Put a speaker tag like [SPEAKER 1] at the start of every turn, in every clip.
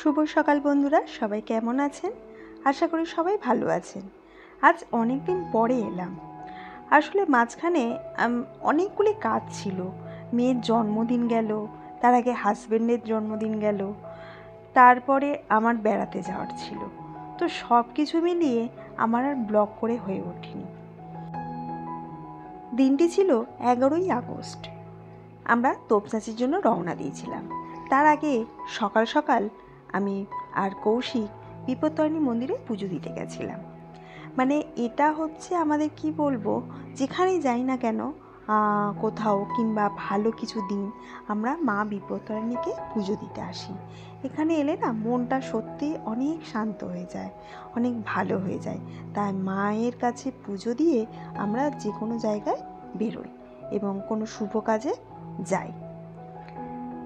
[SPEAKER 1] শুভ সকাল বন্ধুরা, সবাই কেমন আছেন? আশা করি সবাই ভালো আছেন। আজ অনেক দিন পরে এলাম। আসলে মাঝখানে অনেকগুলি কাজ ছিল। মেয়ের জন্মদিন গেল, তার আগে হাজব্যান্ডের জন্মদিন গেল, তারপরে আমার বেড়াতে যাওয়ার ছিল। তো সব কিছু মিলিয়ে আমার আর ব্লগ করে হয়ে ওঠেনি। দিনটি ছিল 11ই আগস্ট। আমরা তোপচাচির জন্য রওনা দিয়েছিলাম। তার আগে সকাল সকাল আমি আর কৌশিক বিপত্তারিণী মন্দিরে পুজো দিতে গেছিলাম। মানে এটা হচ্ছে আমাদের কি বলবো, যেখানেই যাই না কেন কোথাও কিংবা ভালো কিছু দিন আমরা মা বিপত্তারিণীকে পুজো দিতে আসি। এখানে এলে না মনটা সত্যি অনেক শান্ত হয়ে যায়, অনেক ভালো হয়ে যায়। তাই মায়ের কাছে পুজো দিয়ে আমরা যে কোনো জায়গায় বেরোই এবং কোনো শুভ কাজে যাই।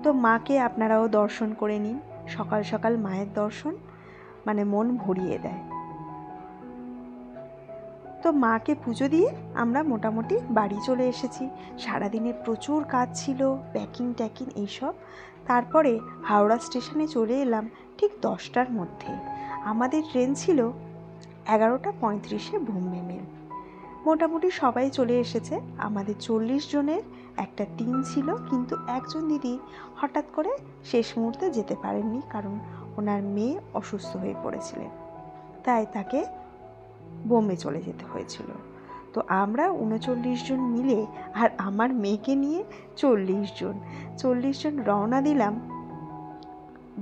[SPEAKER 1] তো মাকে আপনারাও দর্শন করে নিন। সকাল সকাল মায়ের দর্শন মানে মন ভরিয়ে দেয়। তো মাকে পুজো দিয়ে আমরা মোটামুটি বাড়ি চলে এসেছি। সারাদিনের প্রচুর কাজ ছিল, প্যাকিং ট্যাকিং এইসব। তারপরে হাওড়া স্টেশনে চলে এলাম ঠিক 10টার মধ্যে। আমাদের ট্রেন ছিল 11:35 বোম্বে মেল। মোটামুটি সবাই চলে এসেছে। আমাদের 40 জনের একটা টিম ছিল, কিন্তু একজন দিদি হঠাৎ করে শেষ মুহূর্তে যেতে পারেননি, কারণ ওনার মেয়ে অসুস্থ হয়ে পড়েছিলেন, তাই তাকে বোম্বে চলে যেতে হয়েছিল। তো আমরা 39 জন মিলে আর আমার মেয়েকে নিয়ে 40 জন রওনা দিলাম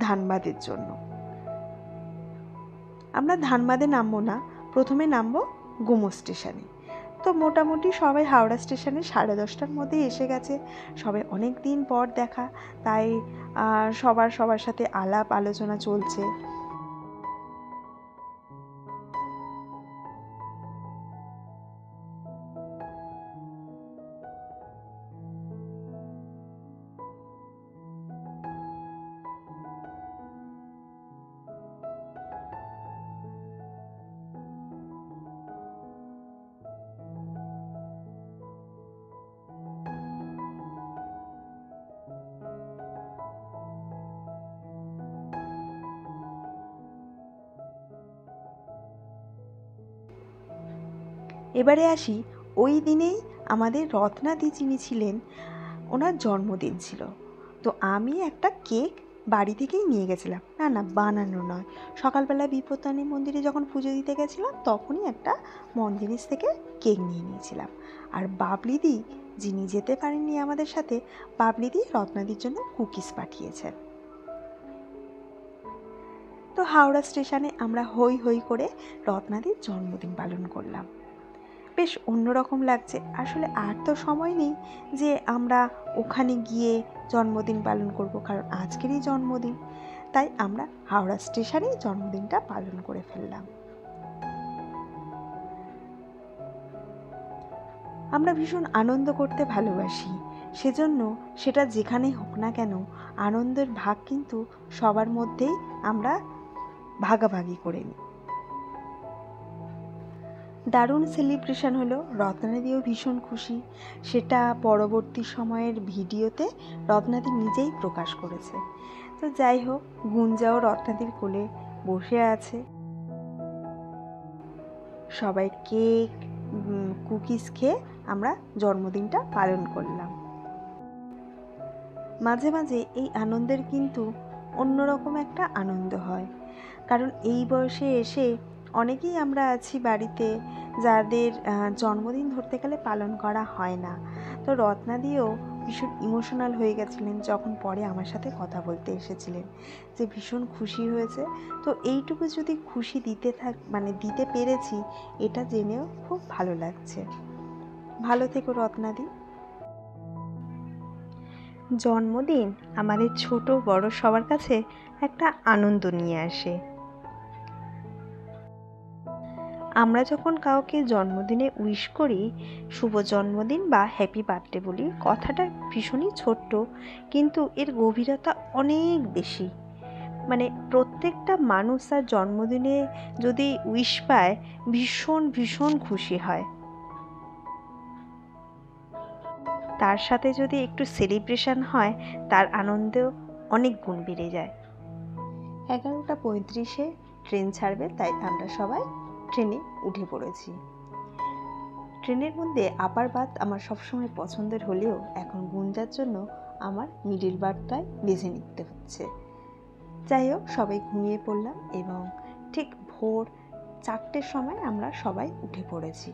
[SPEAKER 1] ধানবাদের জন্য। আমরা ধানবাদে নামবো না, প্রথমে নামবো গোমো স্টেশনে। তো মোটামুটি সবাই হাওড়া স্টেশনে 10:30টার মধ্যে এসে গেছে। সবাই অনেক দিন পর দেখা, তাই সবার সাথে আলাপ আলোচনা চলছে। এবারে আসি, ওই দিনেই আমাদের রত্নাদি যিনি ছিলেন ওনার জন্মদিন ছিল। তো আমি একটা কেক বাড়ি থেকেই নিয়ে গেছিলাম, না বানানো নয়। সকালবেলা বিপত্তারিণী মন্দিরে যখন পুজো দিতে গেছিলাম তখনই একটা মন্দির থেকে কেক নিয়ে নিয়েছিলাম। আর বাবলিদি যিনি যেতে পারেননি আমাদের সাথে, বাবলিদি রত্নাদির জন্য কুকিজ পাঠিয়েছেন। তো হাওড়া স্টেশনে আমরা হই হই করে রত্নাদির জন্মদিন পালন করলাম। বেশ অন্যরকম লাগছে। আসলে আর তো সময় নেই যে আমরা ওখানে গিয়ে জন্মদিন পালন করব, কারণ আজকেরই জন্মদিন। তাই আমরা হাওড়া স্টেশনেই জন্মদিনটা পালন করে ফেললাম। আমরা ভীষণ আনন্দ করতে ভালোবাসি, সেজন্য সেটা যেখানেই হোক না কেন আনন্দের ভাগ কিন্তু সবার মধ্যেই আমরা ভাগাভাগি করে নিই। দারুণ সেলিব্রেশন হলো, রত্নাদিও ভীষণ খুশি। সেটা পরবর্তী সময়ের ভিডিওতে রত্নাদি নিজেই প্রকাশ করেছে। তো যাই হোক, গুঞ্জাও রত্নাদির কোলে বসে আছে। সবাই কেক কুকিজ খেয়ে আমরা জন্মদিনটা পালন করলাম। মাঝে মাঝে এই আনন্দের কিন্তু অন্যরকম একটা আনন্দ হয়, কারণ এই বয়সে এসে অনেকেই আমরা আছি বাড়িতে যাদের জন্মদিন ধরতে গেলে পালন করা হয় না। তো রত্নাদিও ভীষণ ইমোশনাল হয়ে গেছিলেন যখন পরে আমার সাথে কথা বলতে এসেছিলেন, যে ভীষণ খুশি হয়েছে। তো এইটুকু যদি খুশি দিতে পেরেছি, এটা জেনেও খুব ভালো লাগছে। ভালো থেকো রত্নাদি। জন্মদিন আমাদের ছোট বড় সবার কাছে একটা আনন্দ নিয়ে আসে। আমরা যখন কাউকে জন্মদিনে উইশ করি, শুভ জন্মদিন বা হ্যাপি বার্থডে বলি, কথাটা ভীষণই ছোট্ট, কিন্তু এর গভীরতা অনেক বেশি। মানে প্রত্যেকটা মানুষ তার জন্মদিনে যদি উইশ পায় ভীষণ ভীষণ খুশি হয়। তার সাথে যদি একটু সেলিব্রেশন হয়, তার আনন্দ অনেক গুণ বেড়ে যায়। 11:35 ট্রেন ছাড়বে, তাই আমরা সবাই ট্রেনে উঠে পড়েছি। ট্রেনের মধ্যে আপার বার্থ আমার সবসময় পছন্দের হলেও এখন গুঞ্জার জন্য আমার মিডিল বার্থটাই বেছে নিতে হচ্ছে। যাই হোক, সবাই ঘুমিয়ে পড়লাম এবং ঠিক ভোর 4টের সময় আমরা সবাই উঠে পড়েছি।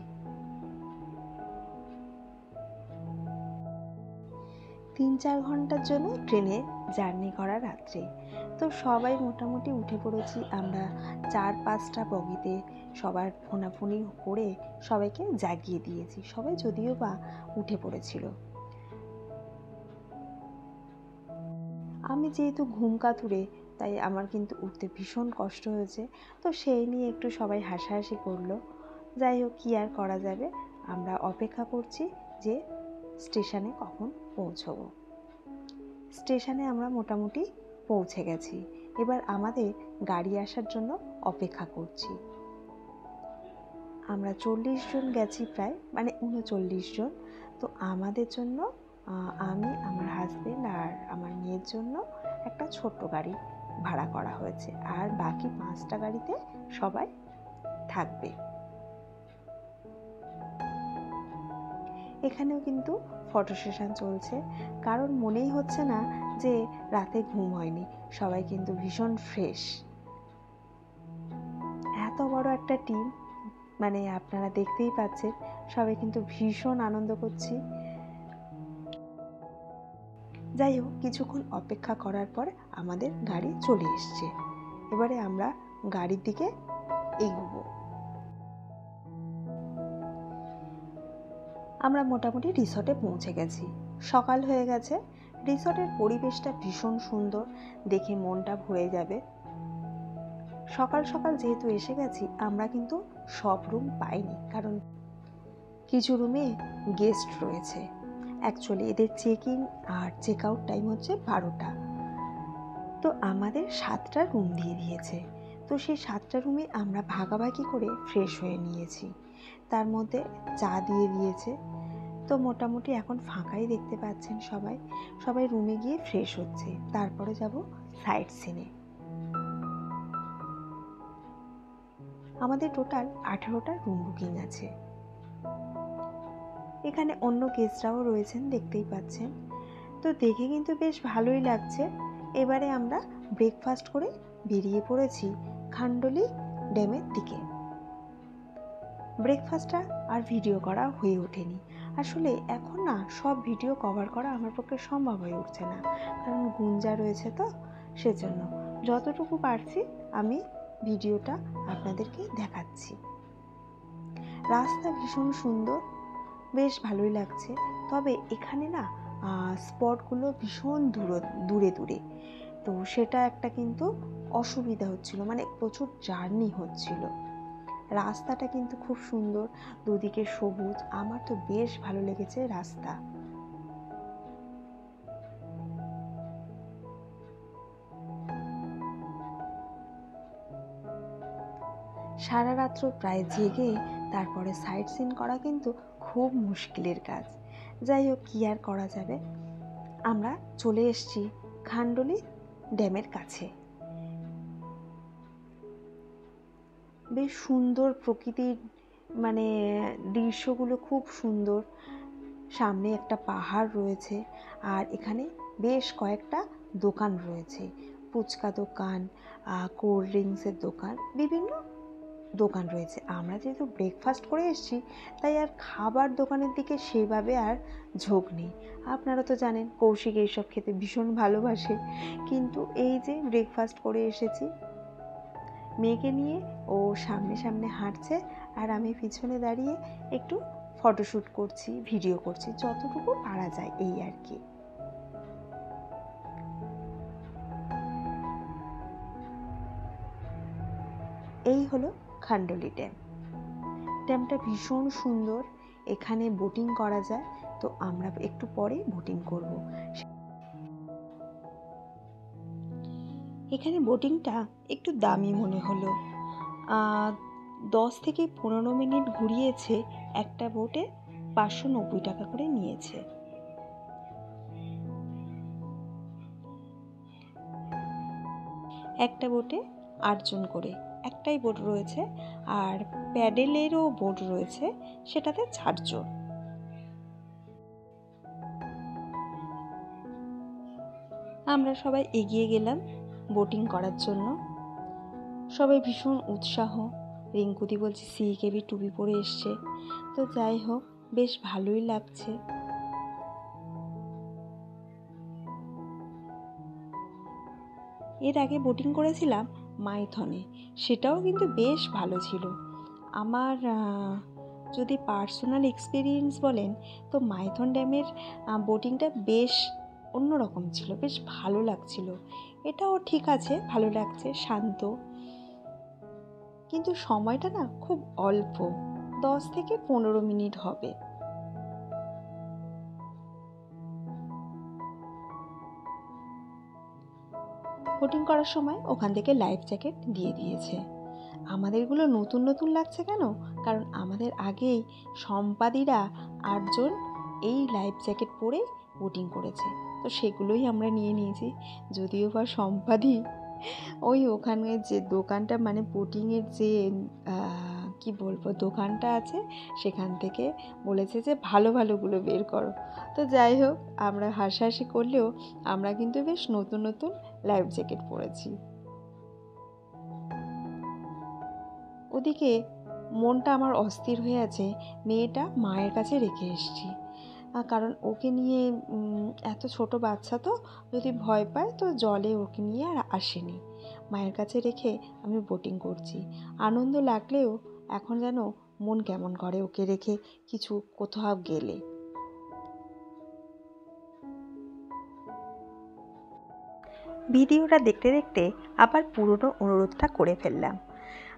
[SPEAKER 1] 3-4 ঘন্টার জন্য ট্রেনে জার্নি করা রাত্রে। তো সবাই মোটামুটি উঠে পড়েছি। আমরা 4-5টা বগিতে সবার ফোনাফুনি করে সবাইকে জাগিয়ে দিয়েছি। সবাই যদিও বা উঠে পড়েছিল। আমি যেহেতু ঘুম কাতুরে, তাই আমার কিন্তু উঠতে ভীষণ কষ্ট হয়েছে। তো সেই নিয়ে একটু সবাই হাসাহাসি করলো। যাই হোক, কী আর করা যাবে, আমরা অপেক্ষা করছি যে স্টেশনে কখন পৌঁছবো। স্টেশনে আমরা মোটামুটি পৌঁছে গেছি। এবার আমাদের গাড়ি আসার জন্য অপেক্ষা করছি। আমরা 40 জন গেছি, প্রায় 39 জন। তো আমাদের জন্য আমি, আমার হাজবেন্ড আর আমার মেয়ের জন্য একটা ছোট্ট গাড়ি ভাড়া করা হয়েছে, আর বাকি 5টা গাড়িতে সবাই থাকবে। এখানেও কিন্তু ফটো সেশন চলছে, কারণ মনেই হচ্ছে না যে রাতে ঘুম হয়নি। সবাই কিন্তু ভীষণ ফ্রেশ। এত বড় একটা টিম, আপনারা দেখতেই পাচ্ছেন, সবাই কিন্তু ভীষণ আনন্দ করছি। যাই হোক, কিছুক্ষণ অপেক্ষা করার পর আমাদের গাড়ি চলে এসছে। এবারে আমরা গাড়ির দিকে এগোবো। আমরা মোটামুটি রিসর্টে পৌঁছে গেছি। সকাল হয়ে গেছে। রিসর্টের পরিবেশটা ভীষণ সুন্দর, দেখে মনটা ভরে যাবে। সকাল সকাল যেহেতু এসে গেছি, আমরা কিন্তু সব রুম পাইনি, কারণ কিছু রুমে গেস্ট রয়েছে। অ্যাকচুয়ালি এদের চেক ইন আর চেক আউট টাইম হচ্ছে 12টা। তো আমাদের 7টা রুম দিয়ে দিয়েছে। তো সেই 7টা রুমে আমরা ভাগাভাগি করে ফ্রেশ হয়ে নিয়েছি। তার মধ্যে চা দিয়ে দিয়েছে। তো মোটামুটি এখন ফাঁকাই দেখতে পাচ্ছেন সবাই। সবাই রুমে গিয়ে ফ্রেশ হচ্ছে। তারপরে যাব সাইট সিনে। আমাদের টোটাল 18টা রুম বুকিং আছে। এখানে অন্য গেস্টরাও রয়েছেন, দেখতেই পাচ্ছেন। তো দেখে কিন্তু বেশ ভালোই লাগছে। এবারে আমরা ব্রেকফাস্ট করে বেরিয়ে পড়েছি খান্ডলি ড্যামের দিকে। ব্রেকফাস্টটা আর ভিডিও করা হয়ে ওঠেনি। আসলে এখন না সব ভিডিও কভার করা আমার পক্ষে সম্ভব হয়ে উঠছে না, কারণ গুঞ্জা রয়েছে, তো সেজন্য যতটুকু পারছি আমি ভিডিওটা আপনাদেরকে দেখাচ্ছি। রাস্তা ভীষণ সুন্দর, বেশ ভালোই লাগছে। তবে এখানে না স্পটগুলো ভীষণ দূরে দূরে, তো সেটা একটা কিন্তু অসুবিধা হচ্ছিল, প্রচুর জার্নি হচ্ছিল। রাস্তাটা কিন্তু খুব সুন্দর, দুদিকে সবুজ। আমার তো বেশ ভালো লেগেছে রাস্তা। সারা রাত্র প্রায় জেগে তারপরে সাইট সিন করা কিন্তু খুব মুশকিলের কাজ। যাই হোক, কী আর করা যাবে। আমরা চলে এসেছি খান্ডলি ড্যামের কাছে। বেশ সুন্দর প্রকৃতির, দৃশ্যগুলো খুব সুন্দর। সামনে একটা পাহাড় রয়েছে, আর এখানে বেশ কয়েকটা দোকান রয়েছে। ফুচকা দোকান, কোল্ড ড্রিঙ্কসের দোকান, বিভিন্ন দোকান রয়েছে। আমরা যেহেতু ব্রেকফাস্ট করে এসেছি, তাই আর খাবার দোকানের দিকে সেভাবে আর ঝোঁক নেই। আপনারা তো জানেন কৌশিক এইসব খেতে ভীষণ ভালোবাসে, কিন্তু এই যে ব্রেকফাস্ট করে এসেছি, মেয়েকে নিয়ে ও সামনে সামনে হাঁটছে, আর আমি পিছনে দাঁড়িয়ে একটু ফটোশ্যুট করছি, ভিডিও করছি, যতটুকু পারা যায়, এই আর কি। এই হলো খান্ডলি ড্যাম। ড্যামটা ভীষণ সুন্দর, এখানে বোটিং করা যায়। তো আমরা একটু পরে বোটিং করব। এখানে বোটিংটা একটু দামি মনে হলো। 10 থেকে 15 মিনিট ঘুরিয়েছে, একটা বোটে 590 টাকা করে নিয়েছে। একটা বোটে 8 জন করে, একটাই বোট রয়েছে, আর প্যাডেলেরও বোট রয়েছে, সেটাতে 4 জন। আমরা সবাই এগিয়ে গেলাম বোটিং করার জন্য। সবাই ভীষণ উৎসাহ। রিঙ্কুদি বলছে সিকেবি টুপি পরে এসছে। তো যাই হোক, বেশ ভালোই লাগছে। এর আগে বোটিং করেছিলাম মাইথনে, সেটাও কিন্তু বেশ ভালো ছিল। আমার যদি পার্সোনাল এক্সপিরিয়েন্স বলেন তো মাইথন ড্যামের বোটিংটা বেশ অন্যরকম ছিল, বেশ ভালো লাগছিল। এটাও ঠিক আছে, ভালো লাগছে, শান্ত, কিন্তু সময়টা না খুব অল্প, 10 থেকে 15 মিনিট হবে। বোটিং করার সময় ওখান থেকে লাইফ জ্যাকেট দিয়ে দিয়েছে। আমাদেরগুলো নতুন নতুন লাগছে কেন? কারণ আমাদের আগেই সম্পাদীরা 8 জন এই লাইফ জ্যাকেট পরে বোটিং করেছে, তো সেগুলোই আমরা নিয়ে নিয়েছি। যদিও বা সম্পাদী ওই ওখানে যে দোকানটা, মানে বোটিংয়ের যে কি বলবো দোকানটা আছে, সেখান থেকে বলেছে যে ভালো ভালোগুলো বের করো। তো যাই হোক, আমরা হাসাহাসি করলেও আমরা কিন্তু বেশ নতুন নতুন লাইফ জ্যাকেট পরেছি। ওদিকে মনটা আমার অস্থির হয়ে আছে, মেয়েটা মায়ের কাছে রেখে এসেছি, কারণ ওকে নিয়ে এত ছোট বাচ্চা তো যদি ভয় পায় তো জলে ওকে নিয়ে আর আসেনি। মায়ের কাছে রেখে আমি বোটিং করছি। আনন্দ লাগলেও এখন যেন মন কেমন করে ওকে রেখে কিছু কোথাও গেলে। ভিডিওটা দেখতে দেখতে আবার পুরনো অনুরোধটা করে ফেললাম।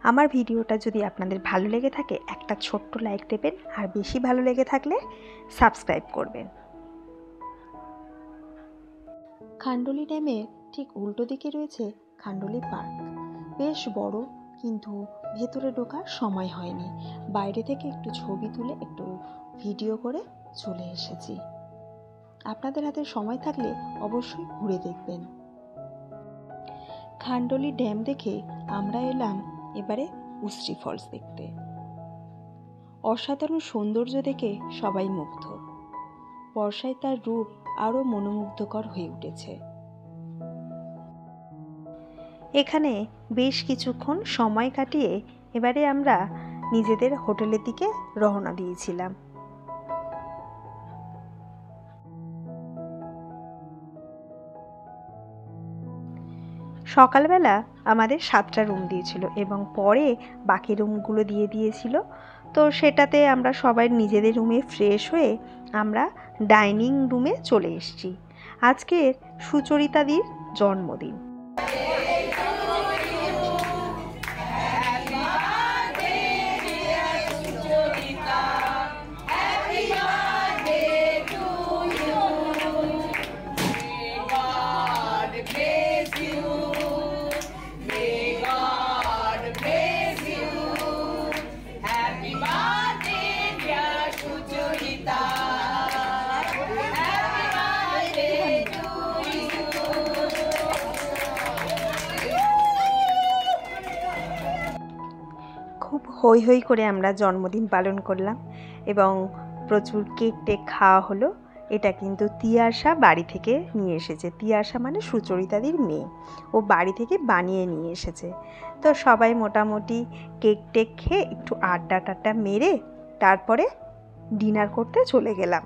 [SPEAKER 1] আমার ভিডিওটা যদি আপনাদের ভালো লেগে থাকে একটা ছোট্ট লাইক দেবেন, আর বেশি ভালো লেগে থাকলে সাবস্ক্রাইব করবেন। খান্ডলি ড্যামের ঠিক উল্টো দিকে রয়েছে খান্ডলি পার্ক, বেশ বড়, কিন্তু ভেতরে ঢোকার সময় হয়নি। বাইরে থেকে একটু ছবি তুলে একটু ভিডিও করে চলে এসেছি। আপনাদের হাতে সময় থাকলে অবশ্যই ঘুরে দেখবেন। খান্ডলি ড্যাম দেখে আমরা এলাম এবারে উশ্রী ফলস দেখতে। অসাধারণ সৌন্দর্য দেখে সবাই মুগ্ধ। বর্ষায় তার রূপ আরও মনোমুগ্ধকর হয়ে উঠেছে। এখানে বেশ কিছুক্ষণ সময় কাটিয়ে এবারে আমরা নিজেদের হোটেলের দিকে রওনা দিয়েছিলাম। সকালবেলা আমাদের 7টা রুম দিয়েছিল এবং পরে বাকি রুমগুলো দিয়ে দিয়েছিল। তো সেটাতে আমরা সবাই নিজেদের রুমে ফ্রেশ হয়ে আমরা ডাইনিং রুমে চলে এসেছি। আজকের সুচরিতাদির জন্মদিন। খুব হই হই করে আমরা জন্মদিন পালন করলাম এবং প্রচুর কেক টেক খাওয়া হলো। এটা কিন্তু তিয়াশা বাড়ি থেকে নিয়ে এসেছে। তিয়াশা মানে সুচরিতাদির মেয়ে, ও বাড়ি থেকে বানিয়ে নিয়ে এসেছে। তো সবাই মোটামুটি কেক টেক খেয়ে একটু আড্ডা টাড্ডা মেরে তারপরে ডিনার করতে চলে গেলাম।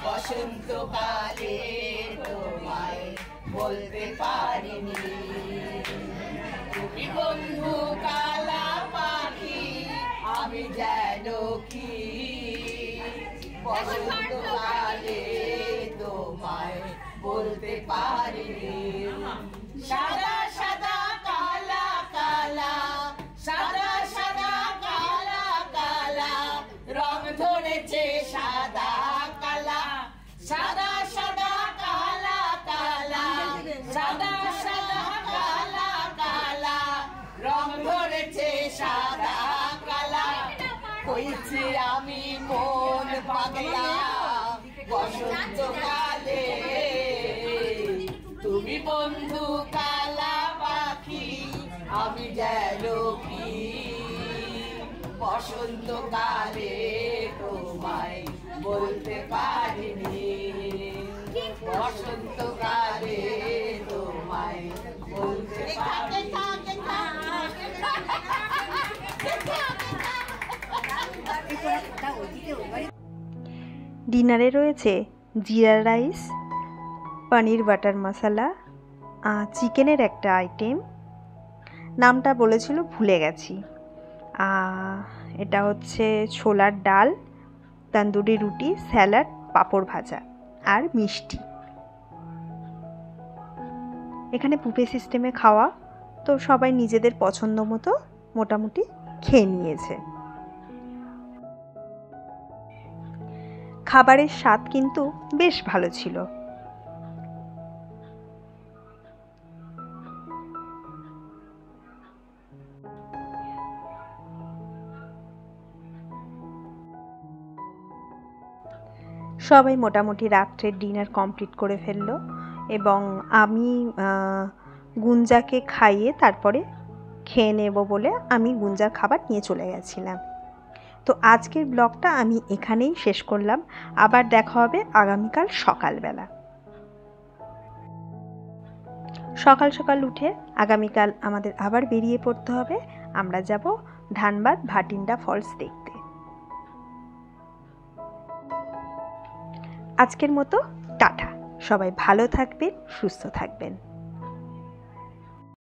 [SPEAKER 2] বসন্তকালে তোমায় বলতে পারিনি, তুমি বন্ধু কালা পাখি, আমি যেন কি বসন্তকালে তোমায় বলতে পারিনি। সাদা সাদা কালা কালা, সাদা সাদা হয়েছি আমি মন পাগলা বসন্তকালে, তুমি বন্ধু কালা পাখি আমি যেন কি বসন্তকালে তোমায় বলতে পারিনি, বসন্তকালে তোমায় বলতে পারিনি।
[SPEAKER 1] ডিনারে রয়েছে জিরা রাইস, পনির বাটার মশলা, চিকেনের একটা আইটেম, নামটা বলেছিল ভুলে গেছি। এটা হচ্ছে ছোলার ডাল, তন্দুরি রুটি, স্যালাড, পাঁপড় ভাজা আর মিষ্টি। এখানে বুফে সিস্টেমে খাওয়া, তো সবাই নিজেদের পছন্দ মতো মোটামুটি খেয়ে নিয়েছে। খাবারের স্বাদ কিন্তু বেশ ভালো ছিল। সবাই মোটামুটি রাত্রের ডিনার কমপ্লিট করে ফেললো এবং আমি গুঞ্জাকে খাইয়ে তারপরে খেয়ে নেব বলে আমি গুঞ্জার খাবার নিয়ে চলে গেছিলাম। তো আজকের ব্লগটা আমি এখানেই শেষ করলাম। আবার দেখা হবে আগামীকাল সকালবেলা। সকাল সকাল উঠে আগামীকাল আমাদের আবার বেরিয়ে পড়তে হবে। আমরা যাব ধানবাদ ভাটিন্ডা ফলস দেখতে। আজকের মতো টাটা। সবাই ভালো থাকবেন, সুস্থ থাকবেন।